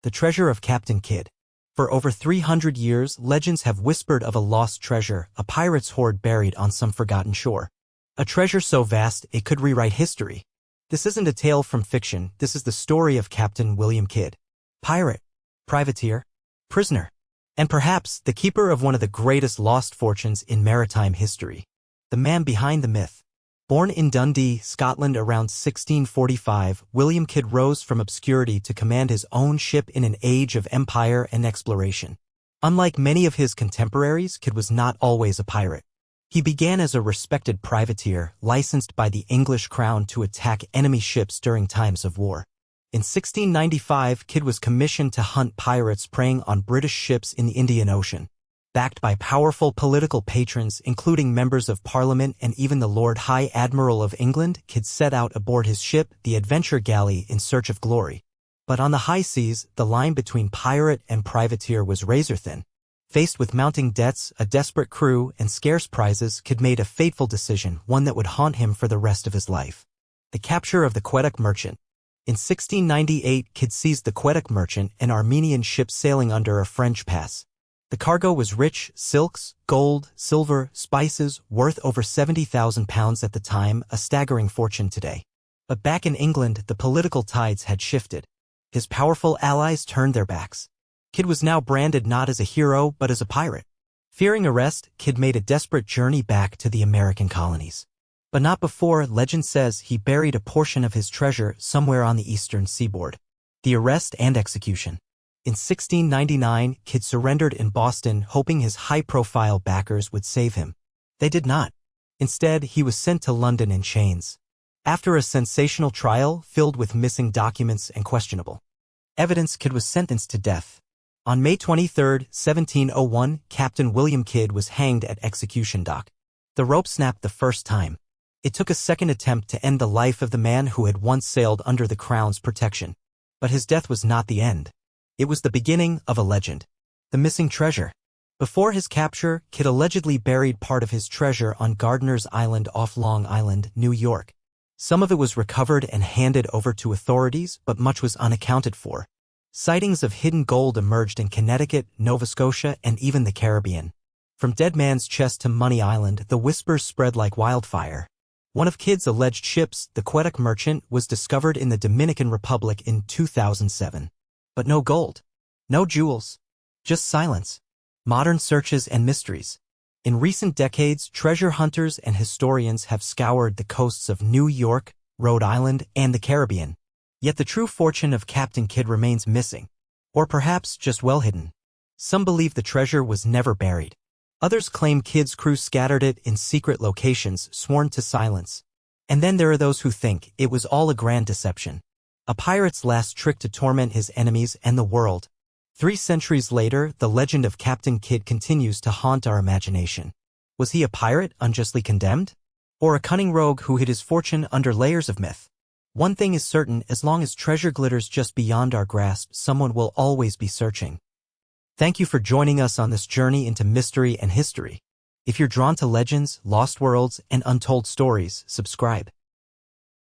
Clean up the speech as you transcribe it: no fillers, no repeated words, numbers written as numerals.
the treasure of Captain Kidd. For over 300 years, legends have whispered of a lost treasure, a pirate's hoard buried on some forgotten shore. A treasure so vast it could rewrite history. This isn't a tale from fiction, this is the story of Captain William Kidd. Pirate, privateer, prisoner, and perhaps the keeper of one of the greatest lost fortunes in maritime history. The man behind the myth. Born in Dundee, Scotland around 1645, William Kidd rose from obscurity to command his own ship in an age of empire and exploration. Unlike many of his contemporaries, Kidd was not always a pirate. He began as a respected privateer, licensed by the English crown to attack enemy ships during times of war. In 1695, Kidd was commissioned to hunt pirates preying on British ships in the Indian Ocean. Backed by powerful political patrons, including members of Parliament and even the Lord High Admiral of England, Kidd set out aboard his ship, the Adventure Galley, in search of glory. But on the high seas, the line between pirate and privateer was razor-thin. Faced with mounting debts, a desperate crew, and scarce prizes, Kidd made a fateful decision, one that would haunt him for the rest of his life. The capture of the Quebec Merchant. In 1698, Kidd seized the Quebec Merchant, an Armenian ship sailing under a French pass. The cargo was rich, silks, gold, silver, spices, worth over £70,000 at the time, a staggering fortune today. But back in England, the political tides had shifted. His powerful allies turned their backs. Kidd was now branded not as a hero, but as a pirate. Fearing arrest, Kidd made a desperate journey back to the American colonies. But not before, legend says, he buried a portion of his treasure somewhere on the eastern seaboard. The arrest and execution. In 1699, Kidd surrendered in Boston, hoping his high-profile backers would save him. They did not. Instead, he was sent to London in chains. After a sensational trial filled with missing documents and questionable evidence, Kidd was sentenced to death. On May 23, 1701, Captain William Kidd was hanged at execution dock. The rope snapped the first time. It took a second attempt to end the life of the man who had once sailed under the crown's protection. But his death was not the end. It was the beginning of a legend. The missing treasure. Before his capture, Kidd allegedly buried part of his treasure on Gardiner's Island off Long Island, New York. Some of it was recovered and handed over to authorities, but much was unaccounted for. Sightings of hidden gold emerged in Connecticut, Nova Scotia, and even the Caribbean. From Dead Man's Chest to Money Island, the whispers spread like wildfire. One of Kidd's alleged ships, the Quebec Merchant, was discovered in the Dominican Republic in 2007. But no gold. No jewels. Just silence. Modern searches and mysteries. In recent decades, treasure hunters and historians have scoured the coasts of New York, Rhode Island, and the Caribbean. Yet the true fortune of Captain Kidd remains missing. Or perhaps just well hidden. Some believe the treasure was never buried. Others claim Kidd's crew scattered it in secret locations, sworn to silence. And then there are those who think it was all a grand deception. A pirate's last trick to torment his enemies and the world. 3 centuries later, the legend of Captain Kidd continues to haunt our imagination. Was he a pirate unjustly condemned? Or a cunning rogue who hid his fortune under layers of myth? One thing is certain, as long as treasure glitters just beyond our grasp, someone will always be searching. Thank you for joining us on this journey into mystery and history. If you're drawn to legends, lost worlds, and untold stories, subscribe.